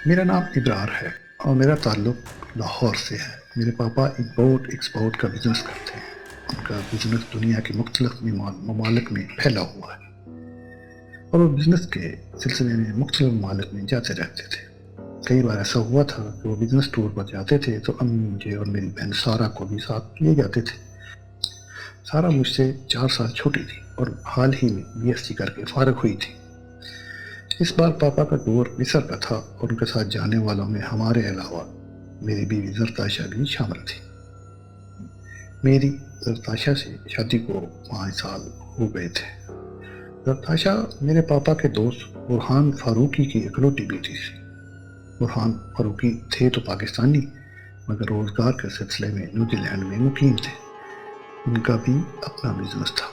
میرا نام ابرار ہے اور میرا تعلق لاہور سے ہے۔ میرے پاپا امپورٹ ایکسپورٹ کا بزنس کرتے ہیں۔ ان کا بزنس دنیا کے مختلف ممالک میں پھیلا ہوا ہے اور وہ بزنس کے سلسلے میں مختلف ممالک میں جاتے رہتے تھے۔ کئی بار ایسا ہوا تھا کہ وہ بزنس ٹور پر جاتے تھے تو امی مجھے اور میری بہن سارا کو بھی ساتھ لے جاتے تھے۔ سارا مجھ سے 4 سال چھوٹی تھی اور حال ہی میں BSc کر کے فارغ ہوئی تھی۔ اس بار پاپا کا ٹور مصر کا تھا اور ان کے ساتھ جانے والوں میں ہمارے علاوہ میری بیوی زرتاشا بھی شامل تھی۔ میری زرتاشا سے شادی کو 5 سال ہو گئے تھے۔ زرتاشا میرے پاپا کے دوست برہان فاروقی کی اکلوٹی بیٹی تھی۔ برہان فاروقی تھے تو پاکستانی، مگر روزگار کے سلسلے میں نیوزی لینڈ میں مقیم تھے۔ ان کا بھی اپنا بزنس تھا۔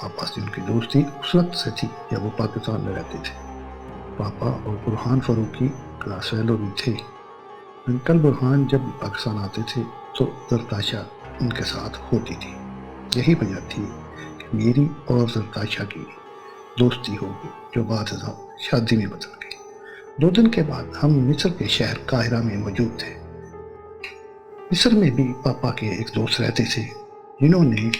پاپا سے ان کی دوستی اس وقت سے تھی جب وہ پاکستان میں رہتے تھے۔ پاپا اور برہان فاروقی کلاس فیلو بھی تھے۔ انکل برہان جب پاکستان آتے تھے تو زرتاشا ان کے ساتھ ہوتی تھی۔ یہی وجہ تھی کہ میری اور زرتاشا کی دوستی ہو گئی، جو بعد ازاں شادی میں بدل گئی۔ 2 دن کے بعد ہم مصر کے شہر قاہرہ میں موجود تھے۔ مصر میں بھی پاپا کے ایک دوست رہتے تھے جنہوں نے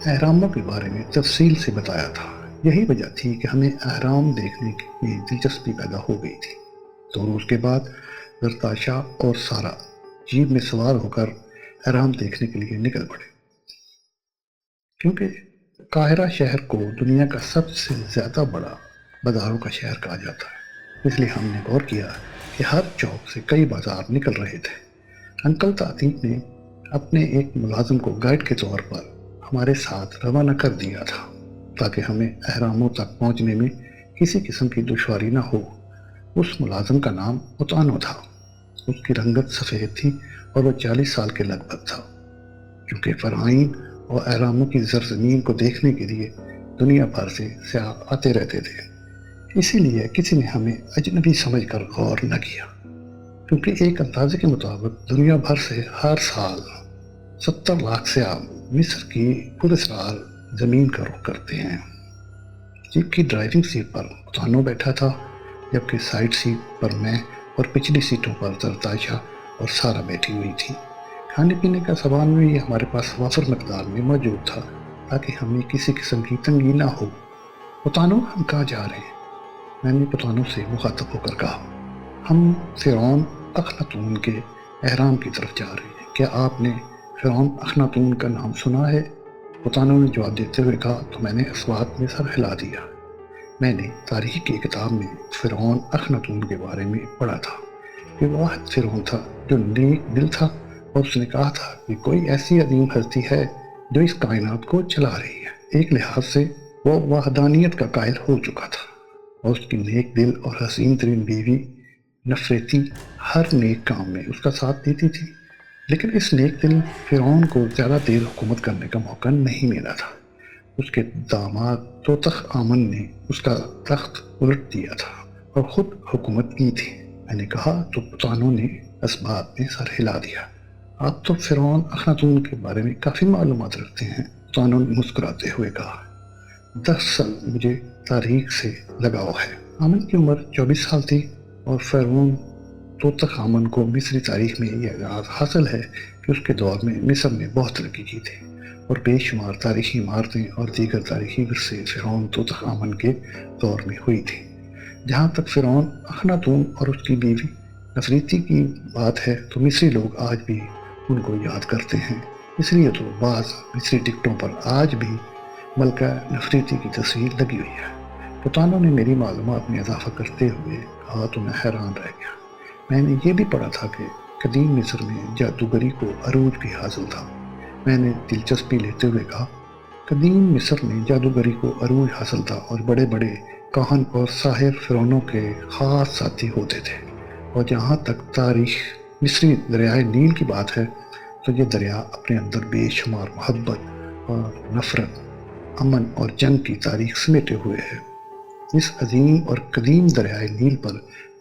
اہراموں کے بارے میں تفصیل سے بتایا تھا۔ یہی وجہ تھی کہ ہمیں اہرام دیکھنے میں دلچسپی پیدا ہو گئی تھی۔ 2 روز کے بعد زرتاشا اور سارا جیپ میں سوار ہو کر اہرام دیکھنے کے لیے نکل پڑے۔ کیونکہ قاہرہ شہر کو دنیا کا سب سے زیادہ بڑا بازاروں کا شہر کہا جاتا ہے، اس لیے ہم نے غور کیا کہ ہر چوک سے کئی بازار نکل رہے تھے۔ انکل تعطیف نے اپنے ایک ملازم کو گائیڈ کے طور پر ہمارے ساتھ روانہ کر دیا تھا تاکہ ہمیں اہراموں تک پہنچنے میں کسی قسم کی دشواری نہ ہو۔ اس ملازم کا نام اوتانو تھا۔ اس کی رنگت سفید تھی اور وہ 40 سال کے لگ بھگ تھا۔ کیونکہ فرعین اور اہراموں کی زرزمین کو دیکھنے کے لیے دنیا بھر سے سیاح آتے رہتے تھے، اسی لیے کسی نے ہمیں اجنبی سمجھ کر غور نہ کیا۔ کیونکہ ایک اندازے کے مطابق دنیا بھر سے ہر سال 70 لاکھ سیاح مصر کی پراسرار زمین کا رخ کرتے ہیں۔ جیپ کی ڈرائیونگ سیٹ پر اوتانو بیٹھا تھا، جبکہ سائیڈ سیٹ پر میں اور پچھلی سیٹوں پر زرتاشا اور سارا بیٹھی ہوئی تھی۔ کھانے پینے کا سامان بھی ہمارے پاس وافر مقدار میں موجود تھا تاکہ ہمیں کسی قسم کی تنگی نہ ہو۔ اوتانو، ہم کہاں جا رہے ہیں؟ میں نے اوتانو سے مخاطب ہو کر کہا۔ ہم فرعون اخناتون کے اہرام کی طرف جا رہے ہیں۔ کیا آپ نے فرعون اخناتون کا نام سنا ہے؟ اوتانو نے جواب دیتے ہوئے کہا تو میں نے اس بات میں سر ہلا دیا۔ میں نے تاریخ کی کتاب میں فرعون اخناتون کے بارے میں پڑھا تھا کہ وہ واحد فرعون تھا جو نیک دل تھا، اور اس نے کہا تھا کہ کوئی ایسی عظیم ہستی ہے جو اس کائنات کو چلا رہی ہے۔ ایک لحاظ سے وہ وحدانیت کا قائل ہو چکا تھا اور اس کی نیک دل اور حسین ترین بیوی نفریتی ہر نیک کام میں اس کا ساتھ دیتی تھی۔ لیکن اس نیک دل فرعون کو زیادہ دیر حکومت کرنے کا موقع نہیں ملا تھا۔ اس کے داماد توتخ آمن نے اس کا تخت الٹ دیا تھا اور خود حکومت کی تھی۔ میں نے کہا تو اوتانو نے اس بات میں سر ہلا دیا۔ آپ تو فرعون اخناتون کے بارے میں کافی معلومات رکھتے ہیں، اوتانو نے مسکراتے ہوئے کہا۔ 10 مجھے تاریخ سے لگاؤ ہے۔ آمن کی عمر 24 سال تھی اور فرعون توتخ آمن کو مصری تاریخ میں یہ اعزاز حاصل ہے کہ اس کے دور میں مصر نے بہت ترقی کی تھی اور بے شمار تاریخی عمارتیں اور دیگر تاریخی ورثے فرعون توتخ آمن کے دور میں ہوئی تھی۔ جہاں تک فرعون اخناتون اور اس کی بیوی نفریتی کی بات ہے تو مصری لوگ آج بھی ان کو یاد کرتے ہیں۔ اس لیے تو بعض مصری ٹکٹوں پر آج بھی ملکہ نفریتی کی تصویر لگی ہوئی ہے۔ اوتانو نے میری معلومات میں اضافہ کرتے ہوئے کہا تو میں حیران رہ گیا۔ میں نے یہ بھی پڑھا تھا کہ قدیم مصر میں جادوگری کو عروج بھی حاصل تھا۔ میں نے دلچسپی لیتے ہوئے کہا، قدیم مصر میں جادوگری کو عروج حاصل تھا اور بڑے بڑے کاہن اور ساحر فرعونوں کے خاص ساتھی ہوتے تھے۔ اور جہاں تک تاریخ مصری دریائے نیل کی بات ہے تو یہ دریا اپنے اندر بے شمار محبت اور نفرت، امن اور جنگ کی تاریخ سمیٹے ہوئے ہے۔ اس عظیم اور قدیم دریائے نیل پر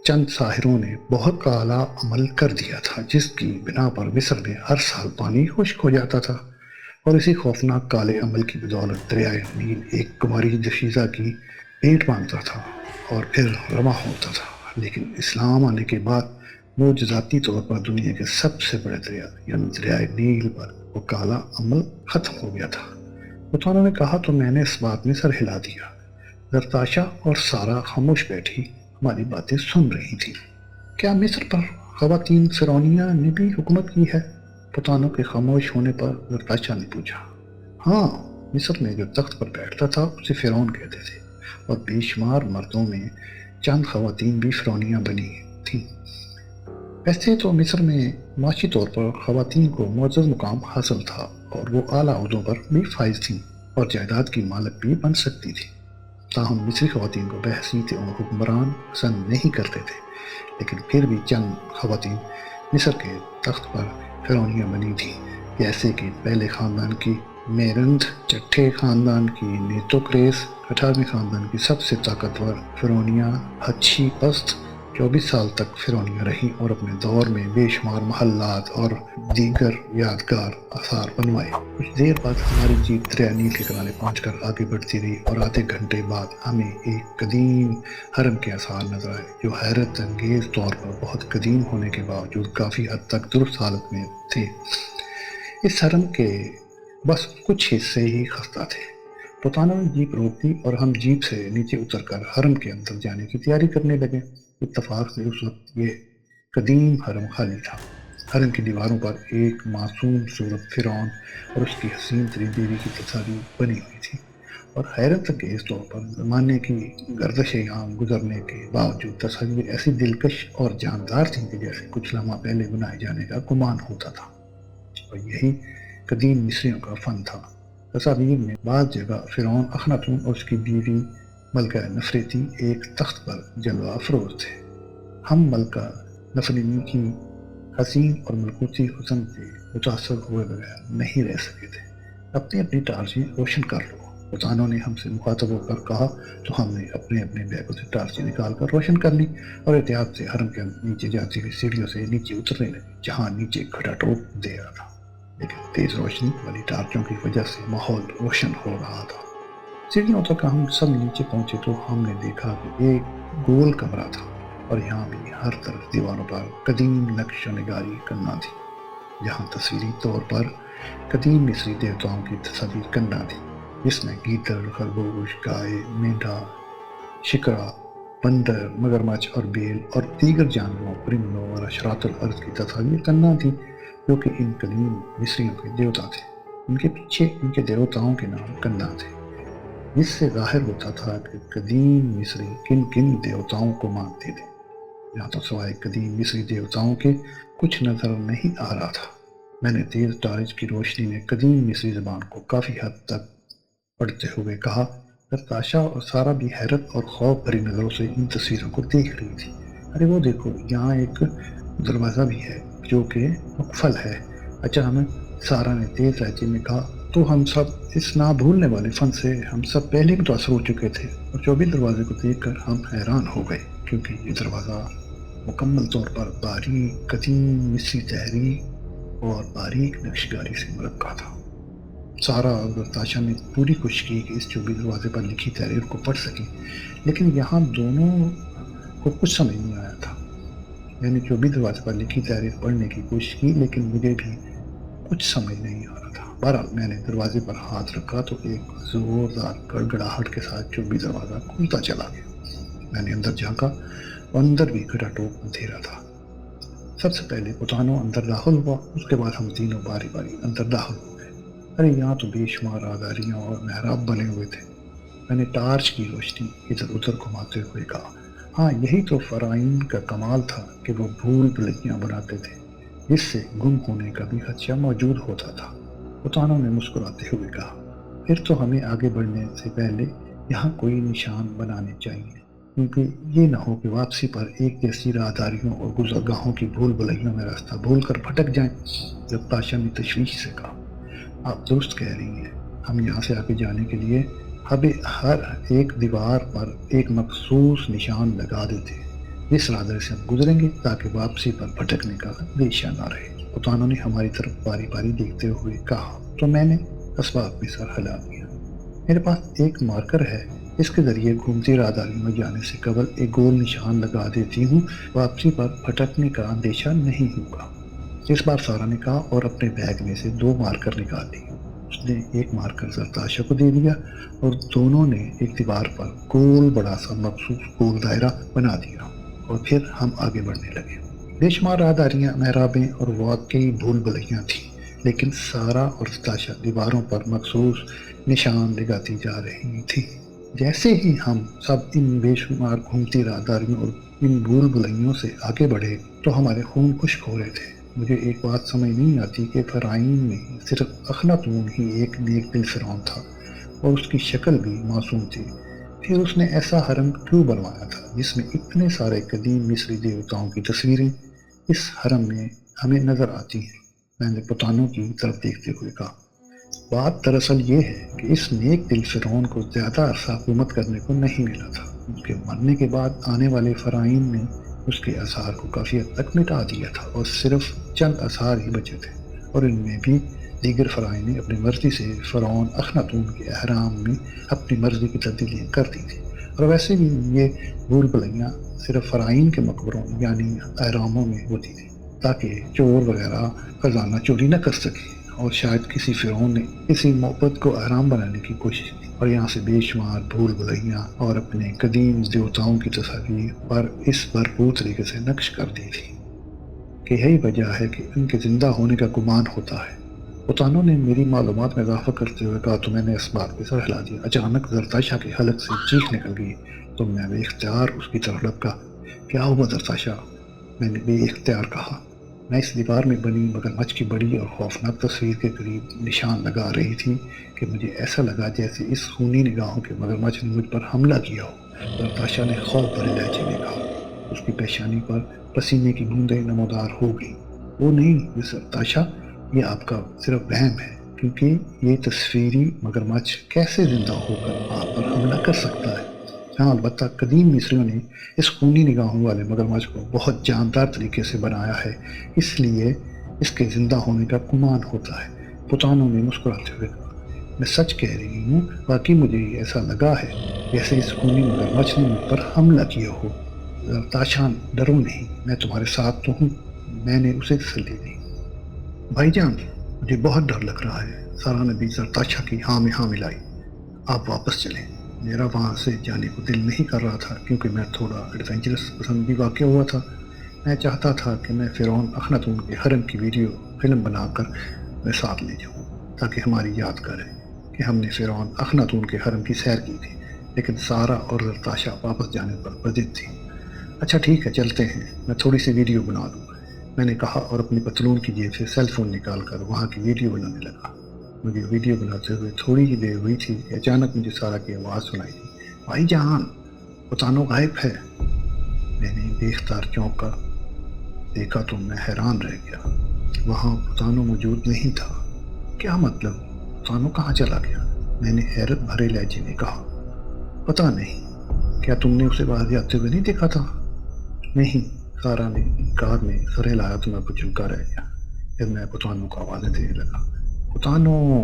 چند ساحروں نے بہت اعلیٰ عمل کر دیا تھا، جس کی بنا پر مصر میں ہر سال پانی خشک ہو جاتا تھا، اور اسی خوفناک کالے عمل کی بدولت دریائے نیل ایک کماری دشیزہ کی پیٹ باندھتا تھا اور پھر رواں ہوتا تھا۔ لیکن اسلام آنے کے بعد معجزاتی طور پر دنیا کے سب سے بڑے دریا یعنی دریائے نیل پر وہ کالا عمل ختم ہو گیا تھا۔ بطانوں نے کہا تو میں نے اس بات میں سر ہلا دیا۔ زرتاشا اور سارا خاموش بیٹھی ہماری باتیں سن رہی تھی۔ کیا مصر پر خواتین فرعونیہ نے بھی حکومت کی ہے؟ بطانوں کے خاموش ہونے پر زرتاشا نے پوچھا۔ ہاں، مصر میں جو تخت پر بیٹھتا تھا اسے فرعون کہتے تھے، اور بے شمار مردوں میں چند خواتین بھی فرعونیہ بنی تھیں۔ ویسے تو مصر میں معاشی طور پر خواتین کو معزز مقام حاصل تھا اور وہ اعلیٰ عہدوں پر بھی فائز تھیں اور جائیداد کی مالک بھی بن سکتی تھی۔ تاہم مصری خواتین کو بحیثیت حکمران پسند نہیں کرتے تھے، لیکن پھر بھی چند خواتین مصر کے تخت پر فرعونیہ بنی تھیں، جیسے کہ پہلے خاندان کی میرند، چھٹے خاندان کی نیتوکریس، 18ویں خاندان کی سب سے طاقتور فرعونیہ ہتشی پست 24 سال تک فرعونیہ رہی اور اپنے دور میں بے شمار محلات اور دیگر یادگار آثار بنوائے۔ کچھ دیر بعد ہماری جیپ دریا نیل کے کنارے پہنچ کر آگے بڑھتی رہی اور آدھے گھنٹے بعد ہمیں ایک قدیم حرم کے آثار نظر آئے جو حیرت انگیز طور پر بہت قدیم ہونے کے باوجود کافی حد تک درست حالت میں تھے۔ اس حرم کے بس کچھ حصے ہی خستہ تھے۔ بطانوں نے جیپ روک دی اور ہم جیپ سے نیچے اتر کر حرم کے اندر جانے کی تیاری کرنے لگے۔ اتفاق سے اس وقت یہ قدیم حرم خالی تھا۔ حرم کی دیواروں پر ایک معصوم صورت فرعون اور اس کی حسین ترین بیوی کی تصاویر بنی ہوئی تھی، اور حیرت انگیز طور پر زمانے کی گردش عام گزرنے کے باوجود تصاویر ایسی دلکش اور جاندار تھیں کہ جیسے کچھ لمحہ پہلے بنائے جانے کا گمان ہوتا تھا، اور یہی قدیم مصریوں کا فن تھا۔ تصاویر میں بعض جگہ فرعون اخناتون اور اس کی بیوی ملکہ نفریتی ایک تخت پر جلوہ افروز تھے۔ ہم ملکہ نفریتی کی حسین اور ملکوتی حسن سے متاثر ہوئے بغیر نہیں رہ سکے تھے۔ اپنی اپنی ٹارچیں روشن کر لو، بطانوں نے ہم سے مخاطب ہو کر کہا تو ہم نے اپنے اپنے بیگوں سے ٹارچیں نکال کر روشن کر لی اور احتیاط سے حرم کے نیچے جاتی ہوئی سیڑھیوں سے نیچے اترنے لگے، جہاں نیچے کھٹا ٹوپ دے رہا تھا، لیکن تیز روشنی والی ٹارچوں کی وجہ سے ماحول روشن ہو رہا تھا۔ سیڑھیوں تک ہم سب نیچے پہنچے تو ہم نے دیکھا کہ ایک گول کمرہ تھا، اور یہاں بھی ہر طرف دیواروں پر قدیم نقش و نگاری کرنا تھی، جہاں تصویری طور پر قدیم مصری دیوتاؤں کی تصاویر کرنا تھی، جس میں گیدڑ، خرگوش، گائے، مینڈھا، شکرا، بندر، مگرمچھ اور بیل اور دیگر جانوروں، پرندوں اور حشرات الارض کی تصاویر کرنا تھی، جو کہ ان قدیم مصریوں کے دیوتا تھے۔ ان کے پیچھے ان کے دیوتاؤں کے نام کرنا تھے، جس سے ظاہر ہوتا تھا کہ قدیم مصری کن کن دیوتاؤں کو مانتے تھے۔ یہاں تو سوائے قدیم مصری دیوتاؤں کے کچھ نظر نہیں آ رہا تھا۔ میں نے تیز ٹارچ کی روشنی میں قدیم مصری زبان کو کافی حد تک پڑھتے ہوئے کہا۔ زرتاشا اور سارا بھی حیرت اور خوف بھری نظروں سے ان تصویروں کو دیکھ رہی تھی۔ ارے وہ دیکھو، یہاں ایک دروازہ بھی ہے جو کہ مقفل ہے۔ اچانک سارا نے تیز لہجے میں کہا، تو ہم سب اس نہ بھولنے والے فن سے ہم سب پہلے متاثر ہو چکے تھے، اور 24 دروازے کو دیکھ کر ہم حیران ہو گئے، کیونکہ یہ دروازہ مکمل طور پر باریک قدیم مصری تحریر اور باریک نقشکاری سے مرکب تھا۔ سارا اور زرتاشا نے پوری کوشش کی کہ اس 24 دروازے پر لکھی تحریر کو پڑھ سکیں، لیکن یہاں دونوں کو کچھ سمجھ نہیں آیا تھا۔ میں نے 24 دروازے پر لکھی تحریر پڑھنے کی کوشش کی، لیکن مجھے بھی کچھ سمجھ نہیں آ رہا تھا۔ بہرحال میں نے دروازے پر ہاتھ رکھا تو ایک زوردار گڑگڑاہٹ کے ساتھ 24 دروازہ کھلتا چلا گیا۔ میں نے اندر جھانکا، اندر بھی کھٹا ٹوپ اندھیرا تھا۔ سب سے پہلے بطانوں اندر داخل ہوا، اس کے بعد ہم تینوں باری باری اندر داخل ہو گئے۔ ارے یہاں تو بے شمار آزاریاں اور محراب بنے ہوئے تھے۔ میں نے ٹارچ کی روشنی ادھر ادھر گھماتے ہوئے کہا، ہاں یہی تو فرعون کا کمال تھا کہ وہ بھول بھلائیاں بناتے تھے جس سے گم ہونے کا بھی خدشہ موجود ہوتا تھا۔ بطانوں نے مسکراتے ہوئے کہا، پھر تو ہمیں آگے بڑھنے سے پہلے یہاں کوئی نشان بنانے چاہیے، کیونکہ یہ نہ ہو کہ واپسی پر ایک جیسی راہداریوں اور گزرگاہوں کی بھول بھلائیوں میں راستہ بھول کر بھٹک جائیں۔ زرتاشا نے تشویش سے کہا، آپ درست کہہ رہی ہیں، ہم یہاں سے آگے جانے کے لیے ہر ایک دیوار پر ایک مخصوص نشان لگا دیتے ہیں جس راستے سے ہم گزریں گے تاکہ واپسی پر بھٹکنے کا اندیشہ نہ رہے۔ بطانوں نے ہماری طرف باری باری دیکھتے ہوئے کہا تو میں نے اسباب میں سر ہلا دیا۔ میرے پاس ایک مارکر ہے اس کے ذریعے گھومتی راہداری میں جانے سے قبل ایک گول نشان لگا دیتی ہوں، واپسی پر پھٹکنے کا اندیشہ نہیں ہوگا۔ اس بار سارا نے کہا اور اپنے بیگ میں سے 2 مارکر نکال لی۔ اس نے ایک مارکر زرتاشا کو دے دیا اور دونوں نے ایک دیوار پر گول بڑا سا مخصوص گول دائرہ بنا دیا اور پھر ہم آگے بڑھنے لگے۔ بے شمار راہداریاں، محرابیں اور واقعی بھول بھلیاں تھیں، لیکن سارا اور زرتاشا دیواروں پر مخصوص نشان لگاتی جا رہی تھی۔ جیسے ہی ہم سب ان بے شمار گھومتی راہداریوں اور ان بھول بھلیوں سے آگے بڑھے تو ہمارے خون خشک ہو رہے تھے۔ مجھے ایک بات سمجھ نہیں آتی کہ فرعون میں صرف اخناتون ہی ایک نیک دل فرعون تھا اور اس کی شکل بھی معصوم تھی، پھر اس نے ایسا حرم کیوں بنوایا تھا جس میں اتنے سارے قدیم مصری دیوتاؤں کی تصویریں اس حرم میں ہمیں نظر آتی ہیں؟ میں نے پتانوں کی طرف دیکھتے ہوئے کہا، بات دراصل یہ ہے کہ اس نیک دل فرعون کو زیادہ عرصہ حکومت کرنے کو نہیں ملا تھا۔ اس کے مرنے کے بعد آنے والے فرعون نے اس کے آثار کو کافی حد تک مٹا دیا تھا اور صرف چند آثار ہی بچے تھے، اور ان میں بھی دیگر فرعون نے اپنی مرضی سے فرعون اخناتون کے احرام میں اپنی مرضی کی تبدیلیاں کر دی تھیں، اور ویسے بھی یہ بھول بھلیاں صرف فرعون کے مقبروں یعنی احراموں میں ہوتی تھیں تاکہ چور وغیرہ خزانہ چوری نہ کر سکے، اور شاید کسی فرعون نے کسی معبد کو احرام بنانے کی کوشش کی اور یہاں سے بے شمار بھول بھلیاں اور اپنے قدیم دیوتاؤں کی تصاویر پر اس بھرپور طریقے سے نقش کر دی تھی کہ یہی وجہ ہے کہ ان کے زندہ ہونے کا گمان ہوتا ہے۔ پتانوں نے میری معلومات میں اضافہ کرتے ہوئے کہا تو میں نے اس بات پہ سر ہلا دیا۔ اچانک زرتاشا کے حلق سے چیخ نکل گئی تو میں بے اختیار اس کی طرف لپکا۔ کیا ہوا زرتاشا؟ میں نے بے اختیار کہا۔ میں اس دیوار میں بنی مگرمچھ کی بڑی اور خوفناک تصویر کے قریب نشان لگا رہی تھی کہ مجھے ایسا لگا جیسے اس خونی نگاہوں کے مگرمچھ نے مجھ پر حملہ کیا ہو۔ زرتاشا نے خوف بھرے لہجے میں کہا۔ اس کی پیشانی پر پسینے کی بوندیں نمودار ہو گئیں۔ وہ نہیں زرتاشا، یہ آپ کا صرف وہم ہے، کیونکہ یہ تصویری مگرمچھ کیسے زندہ ہو کر آپ پر حملہ کر سکتا ہے؟ ہاں، البتہ قدیم مصریوں نے اس خونی نگاہوں والے مگرمچھ کو بہت جاندار طریقے سے بنایا ہے، اس لیے اس کے زندہ ہونے کا گمان ہوتا ہے۔ پتانوں نے مسکراتے ہوئے کہا، میں سچ کہہ رہی ہوں، باقی مجھے ایسا لگا ہے جیسے اس خونی مگرمچھ نے مجھ پر حملہ کیا ہو۔ زرتاشا ڈرو نہیں، میں تمہارے ساتھ تو ہوں، میں نے اسے تسلی دی۔ بھائی جان، مجھے بہت ڈر لگ رہا ہے۔ سارا نے بھی زرتاشا کی ہاں میں ہاں ملائی۔ آپ واپس چلیں، میرا وہاں سے جانے کو دل نہیں کر رہا تھا کیونکہ میں تھوڑا ایڈونچرس پسند بھی واقع ہوا تھا۔ میں چاہتا تھا کہ میں فرعون اخناتون کے حرم کی ویڈیو فلم بنا کر میں ساتھ لے جاؤں تاکہ ہماری یاد کرے کہ ہم نے فرعون اخناتون کے حرم کی سیر کی تھی، لیکن سارا اور زرتاشا واپس جانے پر بضد تھی۔ اچھا ٹھیک ہے، چلتے ہیں، میں تھوڑی سی ویڈیو بنا دوں، میں نے کہا اور اپنی پتلون کی جیب سے سیل فون نکال کر وہاں کی ویڈیو بنانے لگا۔ مجھے ویڈیو بناتے ہوئے تھوڑی ہی دیر ہوئی تھی کہ اچانک مجھے سارا کی آواز سنائی دی، بھائی جان، پتانوں غائب ہے۔ میں نے بے اختیار چونک کر دیکھا تو میں حیران رہ گیا۔ وہاں پتانوں موجود نہیں تھا۔ کیا مطلب؟ پتانوں کہاں چلا گیا؟ میں نے حیرت بھرے لہجے میں کہا۔ پتہ نہیں، کیا تم نے اسے باہر جاتے ہوئے نہیں دیکھا تھا؟ نہیں، سارا نے انکار میں سر ہلایا تو میں کچھ چمکا رہ گیا۔ پھر میں پتانوں کو آوازیں دینے لگا، پتانوں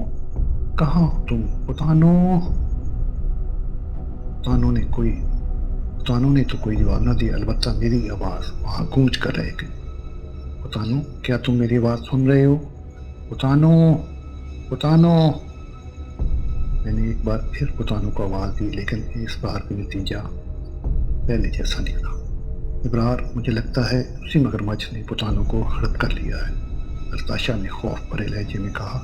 کہاں ہو تم؟ پتانوں نے تو کوئی جواب نہ دیا، البتہ میری آواز وہاں گونج کر رہ گئی۔ پتانوں، کیا تم میری آواز سن رہے ہو؟ پتانوں۔ میں نے ایک بار پھر پتانوں کو آواز دی، لیکن اس بار کا نتیجہ پہلے جیسا نکلا۔ ابرار، مجھے لگتا ہے اسی مگرمچھ نے پتانوں کو ہڑپ کر لیا ہے، زرتاشا نے خوف بھرے لہجے میں کہا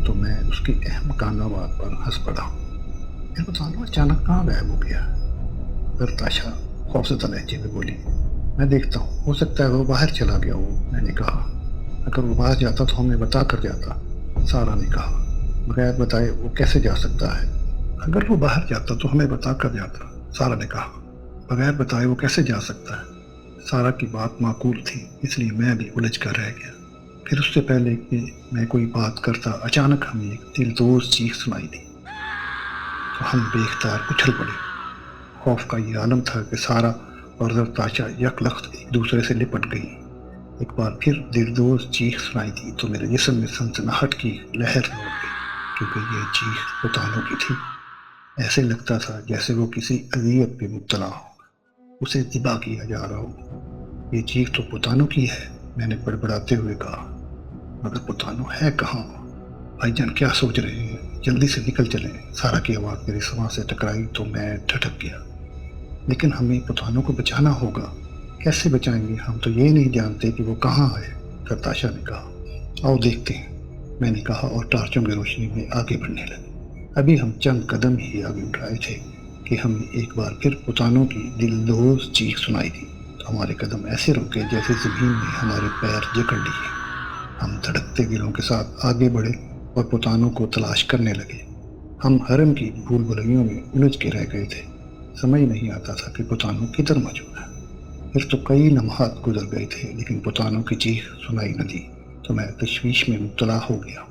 تو میں اس کی احمقانہ بات پر ہنس پڑا۔ پھر پتانوں اچانک کہاں غائب ہو گیا؟ زرتاشا خوفزدہ لہجے میں بولی، میں دیکھتا ہوں، ہو سکتا ہے وہ باہر چلا گیا ہو۔ میں نے کہا، اگر وہ باہر جاتا تو ہمیں بتا کر جاتا۔ سارا نے کہا، بغیر بتائے وہ کیسے جا سکتا ہے؟ اگر وہ باہر جاتا تو ہمیں بتا کر جاتا۔ سارا نے کہا، بغیر بتائے وہ کیسے جا سکتا ہے؟ سارا کی بات معقول تھی، اس لیے میں بھی الجھ کر رہ گیا۔ پھر اس سے پہلے کہ میں کوئی بات کرتا، اچانک ہمیں ایک دلدوز چیخ سنائی دی تو ہم بے اختیار اچھل پڑے۔ خوف کا یہ عالم تھا کہ سارا اور زرتاشا یک لخت ایک دوسرے سے لپٹ گئی۔ ایک بار پھر دلدوز چیخ سنائی دی تو میرے جسم میں سنسناہٹ کی لہر دوڑ گئی، کیونکہ یہ چیخ پتانوں کی تھی۔ ایسے لگتا تھا جیسے وہ کسی اذیت پہ مبتلا ہو، اسے ذبح کیا جا رہا ہو۔ یہ چیخ تو پتانو کی ہے، میں نے بڑبڑاتے ہوئے کہا۔ مگر پتانو ہے کہاں؟ بھائی جان کیا سوچ رہے ہیں؟ جلدی سے نکل چلیں۔ سارا کی آواز میری سماع سے ٹکرائی تو میں ٹھٹک گیا۔ لیکن ہمیں پتانو کو بچانا ہوگا۔ کیسے بچائیں گے؟ ہم تو یہ نہیں جانتے کہ وہ کہاں ہے، کرتاشا نے کہا۔ آؤ دیکھتے ہیں، میں نے کہا اور ٹارچوں کی روشنی میں آگے بڑھنے لگے۔ ابھی ہم چند قدم ہی آگے اٹھائے تھے کہ ہمیں ایک بار پھر پتانو کی دلدوز چیخ سنائی دی۔ ہمارے قدم ایسے رکے جیسے زمین میں ہمارے پیر جکڑ لیے۔ ہم دھڑکتے دلوں کے ساتھ آگے بڑھے اور پتانو کو تلاش کرنے لگے۔ ہم حرم کی بھول بھلیوں میں الجھ کے رہ گئے تھے، سمجھ نہیں آتا تھا کہ پتانو کدھر موجود ہے۔ پھر تو کئی لمحات گزر گئے تھے لیکن پتانو کی چیخ سنائی نہ دی تو میں تشویش میں مبتلا ہو گیا۔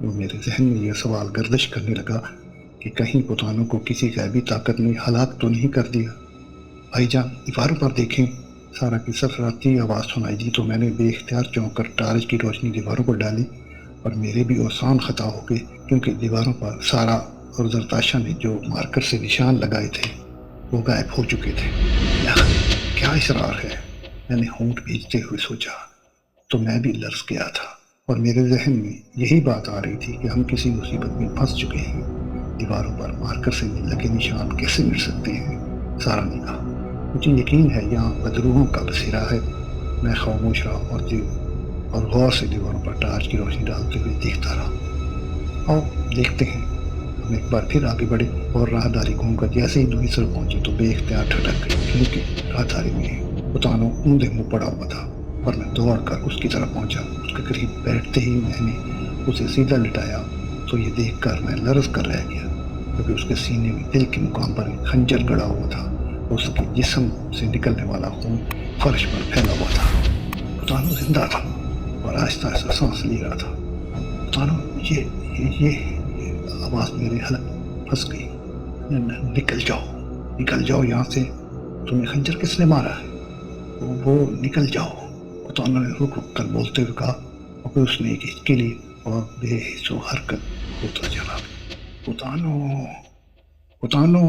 وہ میرے ذہن میں یہ سوال گردش کرنے لگا کہ کہیں پتانو کو کسی غیبی طاقت نے ہلاک تو نہیں کر دیا۔ بھائی جان دیواروں پر دیکھیں، سارا کی سفراتی آواز سنائی دی تو میں نے بے اختیار چونک کر ٹارچ کی روشنی دیواروں پر ڈالی اور میرے بھی اوسان خطا ہو گئے، کیونکہ دیواروں پر سارا اور زرتاشا نے جو مارکر سے نشان لگائے تھے وہ غائب ہو چکے تھے۔ کیا اصرار ہے، میں نے ہونٹ بھیجتے ہوئے سوچا تو میں بھی لرز گیا تھا اور میرے ذہن میں یہی بات آ رہی تھی کہ ہم کسی مصیبت میں پھنس چکے ہیں۔ دیواروں پر مارکر سے لگے نشان کیسے مٹ سکتے ہیں؟ سارا نے کہا۔ مجھے یقین ہے یہاں بدروحوں کا بسیرا ہے۔ میں خاموش رہا اور غور سے دیواروں پر ٹارچ کی روشنی ڈالتے ہوئے دیکھتا رہا۔ آؤ دیکھتے ہیں۔ ہم ایک بار پھر آگے بڑھے اور راہداری گھوم کر جیسے ہی دوسری طرف پہنچے تو بے اختیار ٹھٹک گئے، کیونکہ راہداری میں پتانو اونھے منہ پڑا ہوا تھا اور میں دوڑ کر اس کی طرف پہنچا۔ اس کے قریب بیٹھتے ہی میں نے اسے سیدھا لٹایا تو یہ دیکھ کر میں لرز کر رہ گیا، کیونکہ اس کے سینے میں دل کے مقام پر ایک خنجر گڑا ہوا تھا۔ اس کے جسم سے نکلنے والا خون فرش پر پھیلا ہوا تھا۔ پتانو زندہ تھا اور آہستہ آہستہ سانس لے رہا تھا۔ پتانو یہ آواز میرے حلق پھنس گئی۔ نکل جاؤ یہاں سے، تمہیں خنجر کس نے مارا ہے؟ وہ نکل جاؤ، پتانو نے رک کر بولتے ہوئے کہا، اور پھر اس نے ایک ہچکی لی اور بے حس و حرکت ہوتا چلا۔ پتانو